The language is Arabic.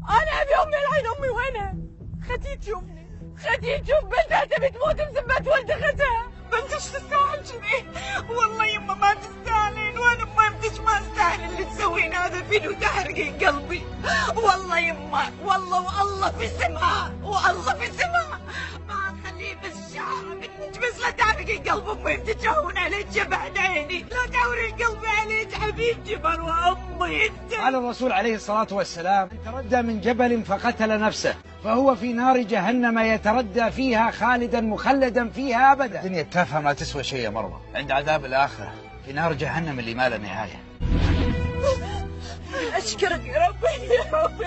انا ابي امي الحين، امي وينها؟ ختي تشوفني، ختي تشوف بنتها تبي تموت بسبة ولد اختها. بنتك تستاهل كذي؟ والله يما ما تستاهلين، وانا بنتك ما استاهل اللي تسوين هذا فيني وتحرقين قلبي. والله يما، والله في السماء، والله في السماء ما تخليه بس شعر بنتك، بس لا تحرقين قلب امي بتجاون عليك بعد عيني، لا تعورين قلبي عليك حبيبتي مروه امي انت. قال الرسول عليه الصلاة والسلام: من تردى من جبل فقتل نفسه فهو في نار جهنم يتردى فيها خالدا مخلدا فيها أبدا. الدنيا التافهة ما تسوى شيء يا مروة عند عذاب الآخرة في نار جهنم اللي ما له نهاية. أشكرك يا ربي، يا رب